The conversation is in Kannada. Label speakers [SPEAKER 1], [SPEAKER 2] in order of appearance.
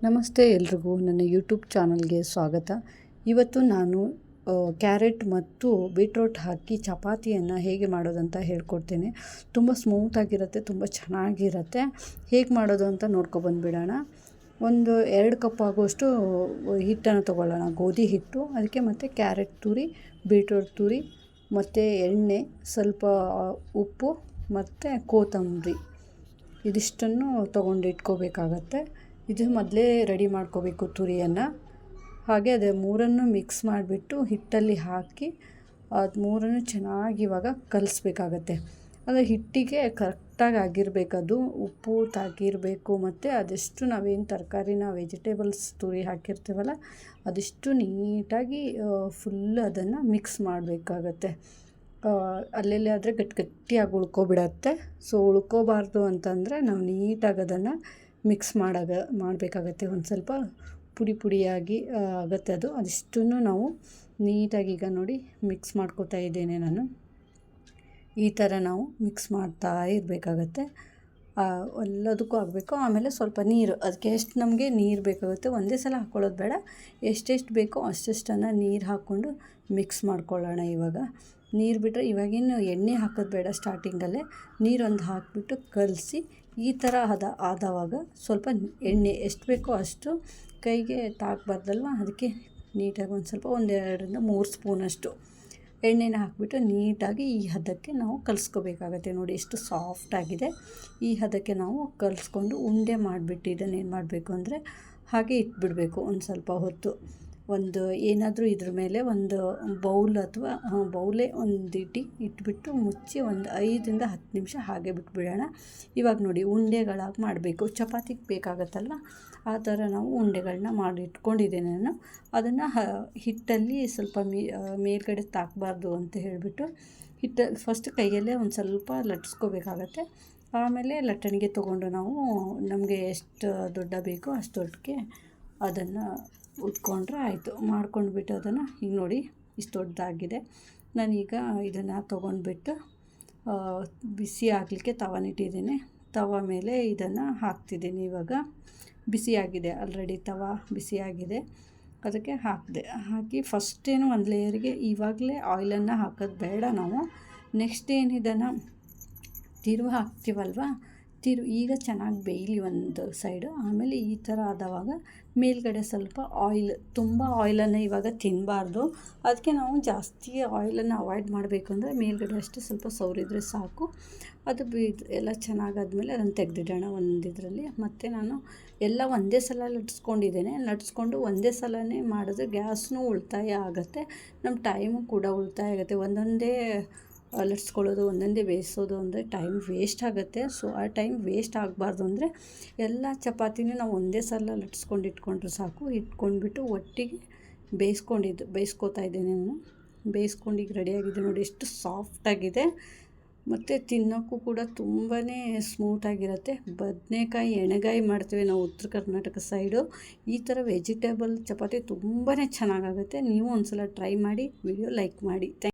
[SPEAKER 1] ನಮಸ್ತೆ ಎಲ್ರಿಗೂ ನನ್ನ ಯೂಟ್ಯೂಬ್ ಚಾನಲ್ಗೆ ಸ್ವಾಗತ. ಇವತ್ತು ನಾನು ಕ್ಯಾರೆಟ್ ಮತ್ತು ಬೀಟ್ರೋಟ್ ಹಾಕಿ ಚಪಾತಿಯನ್ನು ಹೇಗೆ ಮಾಡೋದಂತ ಹೇಳ್ಕೊಡ್ತೇನೆ. ತುಂಬ ಸ್ಮೂತಾಗಿರುತ್ತೆ, ತುಂಬ ಚೆನ್ನಾಗಿರುತ್ತೆ. ಹೇಗೆ ಮಾಡೋದು ಅಂತ ನೋಡ್ಕೊಬಂದುಬಿಡೋಣ. ಒಂದು 2 ಕಪ್ ಆಗುವಷ್ಟು ಹಿಟ್ಟನ್ನು ತೊಗೊಳ್ಳೋಣ, ಗೋಧಿ ಹಿಟ್ಟು. ಅದಕ್ಕೆ ಮತ್ತು ಕ್ಯಾರೆಟ್ ತುರಿ, ಬೀಟ್ರೋಟ್ ತುರಿ ಮತ್ತು ಎಣ್ಣೆ, ಸ್ವಲ್ಪ ಉಪ್ಪು ಮತ್ತು ಕೊತ್ತಂಬರಿ, ಇದಿಷ್ಟನ್ನು ತೊಗೊಂಡು ಇಟ್ಕೋಬೇಕಾಗತ್ತೆ. ಇದು ಮೊದಲೇ ರೆಡಿ ಮಾಡ್ಕೋಬೇಕು ತುರಿಯನ್ನು. ಹಾಗೆ ಅದೇ ಮೂರನ್ನು ಮಿಕ್ಸ್ ಮಾಡಿಬಿಟ್ಟು ಹಿಟ್ಟಲ್ಲಿ ಹಾಕಿ ಅದು ಮೂರನ್ನು ಚೆನ್ನಾಗಿ ಇವಾಗ ಕಲಿಸ್ಬೇಕಾಗತ್ತೆ. ಅಂದರೆ ಹಿಟ್ಟಿಗೆ ಕರೆಕ್ಟಾಗಿ ಆಗಿರಬೇಕದು, ಉಪ್ಪು ತಾಗಿರಬೇಕು. ಮತ್ತು ಅದೆಷ್ಟು ನಾವೇನು ತರಕಾರಿನ ವೆಜಿಟೇಬಲ್ಸ್ ತುರಿ ಹಾಕಿರ್ತೀವಲ್ಲ ಅದಿಷ್ಟು ನೀಟಾಗಿ ಫುಲ್ ಅದನ್ನು ಮಿಕ್ಸ್ ಮಾಡಬೇಕಾಗತ್ತೆ. ಅಲ್ಲೆಲ್ಲಿ ಆದರೆ ಗಟ್ಟಿಯಾಗಿ ಉಳ್ಕೊಬಿಡತ್ತೆ. ಸೊ ಉಳ್ಕೋಬಾರ್ದು ಅಂತಂದರೆ ನಾವು ನೀಟಾಗಿ ಅದನ್ನು ಮಿಕ್ಸ್ ಮಾಡಬೇಕಾಗತ್ತೆ. ಒಂದು ಸ್ವಲ್ಪ ಪುಡಿಯಾಗಿ ಆಗುತ್ತೆ ಅದು. ಅದಿಷ್ಟನ್ನು ನಾವು ನೀಟಾಗಿ ಈಗ ನೋಡಿ ಮಿಕ್ಸ್ ಮಾಡ್ಕೋತಾ ಇದ್ದೇನೆ ನಾನು. ಈ ಥರ ನಾವು ಮಿಕ್ಸ್ ಮಾಡ್ತಾ ಇರಬೇಕಾಗತ್ತೆ. ಎಲ್ಲದಕ್ಕೂ ಆಗಬೇಕು. ಆಮೇಲೆ ಸ್ವಲ್ಪ ನೀರು, ಅದಕ್ಕೆ ಎಷ್ಟು ನಮಗೆ ನೀರು ಬೇಕಾಗುತ್ತೆ ಒಂದೇ ಸಲ ಹಾಕ್ಕೊಳ್ಳೋದು ಬೇಡ, ಎಷ್ಟೆಷ್ಟು ಬೇಕೋ ಅಷ್ಟನ್ನು ನೀರು ಹಾಕ್ಕೊಂಡು ಮಿಕ್ಸ್ ಮಾಡ್ಕೊಳ್ಳೋಣ. ಇವಾಗ ನೀರು ಬಿಟ್ಟರೆ ಇವಾಗಿನ್ನು ಎಣ್ಣೆ ಹಾಕೋದು ಬೇಡ, ಸ್ಟಾರ್ಟಿಂಗಲ್ಲೇ ನೀರೊಂದು ಹಾಕಿಬಿಟ್ಟು ಕಲಸಿ ಈ ಥರ ಆದವಾಗ ಸ್ವಲ್ಪ ಎಣ್ಣೆ ಎಷ್ಟು ಬೇಕೋ ಅಷ್ಟು ಕೈಗೆ ತಾಕಬಾರ್ದಲ್ವ, ಅದಕ್ಕೆ ನೀಟಾಗಿ ಒಂದು ಸ್ವಲ್ಪ 2-3 ಸ್ಪೂನಷ್ಟು ಎಣ್ಣೆನ ಹಾಕಿಬಿಟ್ಟು ನೀಟಾಗಿ ಈ ಹದಕ್ಕೆ ನಾವು ಕಲಿಸ್ಕೋಬೇಕಾಗತ್ತೆ. ನೋಡಿ ಎಷ್ಟು ಸಾಫ್ಟಾಗಿದೆ. ಈ ಹದಕ್ಕೆ ನಾವು ಕಲಿಸ್ಕೊಂಡು ಉಂಡೆ ಮಾಡಿಬಿಟ್ಟು ಇದನ್ನೇನು ಮಾಡಬೇಕು ಅಂದರೆ ಹಾಗೆ ಇಟ್ಬಿಡಬೇಕು ಒಂದು ಸ್ವಲ್ಪ ಹೊತ್ತು. ಒಂದು ಏನಾದರೂ ಇದ್ರ ಮೇಲೆ ಒಂದು ಬೌಲ್ ಅಥವಾ ಬೌಲೇ ಒಂದು ಇಟ್ಬಿಟ್ಟು ಮುಚ್ಚಿ ಒಂದು 5-10 ನಿಮಿಷ ಹಾಗೆ ಬಿಟ್ಬಿಡೋಣ. ಇವಾಗ ನೋಡಿ ಉಂಡೆಗಳಾಗಿ ಮಾಡಬೇಕು. ಚಪಾತಿಗೆ ಬೇಕಾಗತ್ತಲ್ಲ ಆ ಥರ ನಾವು ಉಂಡೆಗಳನ್ನ ಮಾಡಿ ಇಟ್ಕೊಂಡಿದ್ದೇನೆ ನಾನು. ಅದನ್ನು ಹಿಟ್ಟಲ್ಲಿ ಸ್ವಲ್ಪ ಮೇಲ್ಗಡೆ ತಾಕಬಾರ್ದು ಅಂತ ಹೇಳಿಬಿಟ್ಟು ಫಸ್ಟ್ ಕೈಯಲ್ಲೇ ಒಂದು ಸ್ವಲ್ಪ ಲಟ್ಟಿಸ್ಕೋಬೇಕಾಗತ್ತೆ. ಆಮೇಲೆ ಲಟ್ಟಣಿಗೆ ತೊಗೊಂಡು ನಾವು ನಮಗೆ ಎಷ್ಟು ದೊಡ್ಡ ಬೇಕೋ ಅಷ್ಟು ದೊಡ್ಡಕ್ಕೆ ಅದನ್ನು ಉಟ್ಕೊಂಡ್ರೆ ಆಯಿತು. ಮಾಡ್ಕೊಂಡ್ಬಿಟ್ಟು ಅದನ್ನು ಈಗ ನೋಡಿ ಇಷ್ಟು ದೊಡ್ಡದಾಗಿದೆ. ನಾನೀಗ ಇದನ್ನು ತೊಗೊಂಡ್ಬಿಟ್ಟು ಬಿಸಿ ಆಗಲಿಕ್ಕೆ ತವನಿಟ್ಟಿದ್ದೀನಿ. ತವ ಮೇಲೆ ಇದನ್ನು ಹಾಕ್ತಿದ್ದೀನಿ. ಇವಾಗ ಬಿಸಿಯಾಗಿದೆ, ಆಲ್ರೆಡಿ ತವ ಬಿಸಿಯಾಗಿದೆ. ಅದಕ್ಕೆ ಹಾಕಿ ಫಸ್ಟೇನು ಒಂದು ಲೇಯರಿಗೆ ಇವಾಗಲೇ ಆಯಿಲನ್ನು ಹಾಕೋದು ಬೇಡ ನಾವು. ನೆಕ್ಸ್ಟ್ ಏನು ಇದನ್ನು ತಿರುವು ಹಾಕ್ತೀವಲ್ವ, ಈಗ ಚೆನ್ನಾಗಿ ಬೇಯಲಿ ಒಂದು ಸೈಡು. ಆಮೇಲೆ ಈ ಥರ ಆದವಾಗ ಮೇಲ್ಗಡೆ ಸ್ವಲ್ಪ ಆಯಿಲ್, ತುಂಬ ಆಯಿಲನ್ನು ಇವಾಗ ತಿನ್ನಬಾರ್ದು. ಅದಕ್ಕೆ ನಾವು ಜಾಸ್ತಿ ಆಯಿಲನ್ನು ಅವಾಯ್ಡ್ ಮಾಡಬೇಕು ಅಂದರೆ ಮೇಲ್ಗಡೆ ಅಷ್ಟೇ ಸ್ವಲ್ಪ ಸವರಿದ್ರೆ ಸಾಕು. ಅದು ಎಲ್ಲ ಚೆನ್ನಾಗಾದ್ಮೇಲೆ ಅದನ್ನು ತೆಗೆದಿಡೋಣ ಒಂದು ಇದರಲ್ಲಿ. ಮತ್ತು ನಾನು ಎಲ್ಲ ಒಂದೇ ಸಲ ಲಟ್ಸ್ಕೊಂಡು ಒಂದೇ ಸಲನೇ ಮಾಡಿದ್ರೆ ಗ್ಯಾಸ್ನೂ ಉಳಿತಾಯ ಆಗುತ್ತೆ, ನಮ್ಮ ಟೈಮು ಕೂಡ ಉಳಿತಾಯ ಆಗುತ್ತೆ. ಒಂದೊಂದೇ ಲಟ್ಸ್ಕೊಳ್ಳೋದು, ಒಂದೊಂದೇ ಬೇಯಿಸೋದು ಅಂದರೆ ಟೈಮ್ ವೇಸ್ಟ್ ಆಗುತ್ತೆ. ಸೊ ಆ ಟೈಮ್ ವೇಸ್ಟ್ ಆಗಬಾರ್ದು ಅಂದರೆ ಎಲ್ಲ ಚಪಾತಿನೂ ನಾವು ಒಂದೇ ಸಲ ಲಟ್ಸ್ಕೊಂಡು ಇಟ್ಕೊಂಡ್ರೆ ಸಾಕು. ಇಟ್ಕೊಂಡ್ಬಿಟ್ಟು ಒಟ್ಟಿಗೆ ಬೇಯಿಸ್ಕೊತಾ ಇದ್ದೇನೆ ನಾನು. ಬೇಯಿಸ್ಕೊಂಡು ಈಗ ರೆಡಿಯಾಗಿದೆ ನೋಡಿ, ಎಷ್ಟು ಸಾಫ್ಟಾಗಿದೆ. ಮತ್ತು ತಿನ್ನೋಕ್ಕೂ ಕೂಡ ತುಂಬಾ ಸ್ಮೂತಾಗಿರುತ್ತೆ. ಬದನೆಕಾಯಿ ಎಣ್ಣೆಗಾಯಿ ಮಾಡ್ತೀವಿ ನಾವು ಉತ್ತರ ಕರ್ನಾಟಕ ಸೈಡು. ಈ ಥರ ವೆಜಿಟೇಬಲ್ ಚಪಾತಿ ತುಂಬಾ ಚೆನ್ನಾಗಾಗುತ್ತೆ. ನೀವು ಒಂದು ಸಲ ಟ್ರೈ ಮಾಡಿ, ವಿಡಿಯೋ ಲೈಕ್ ಮಾಡಿ.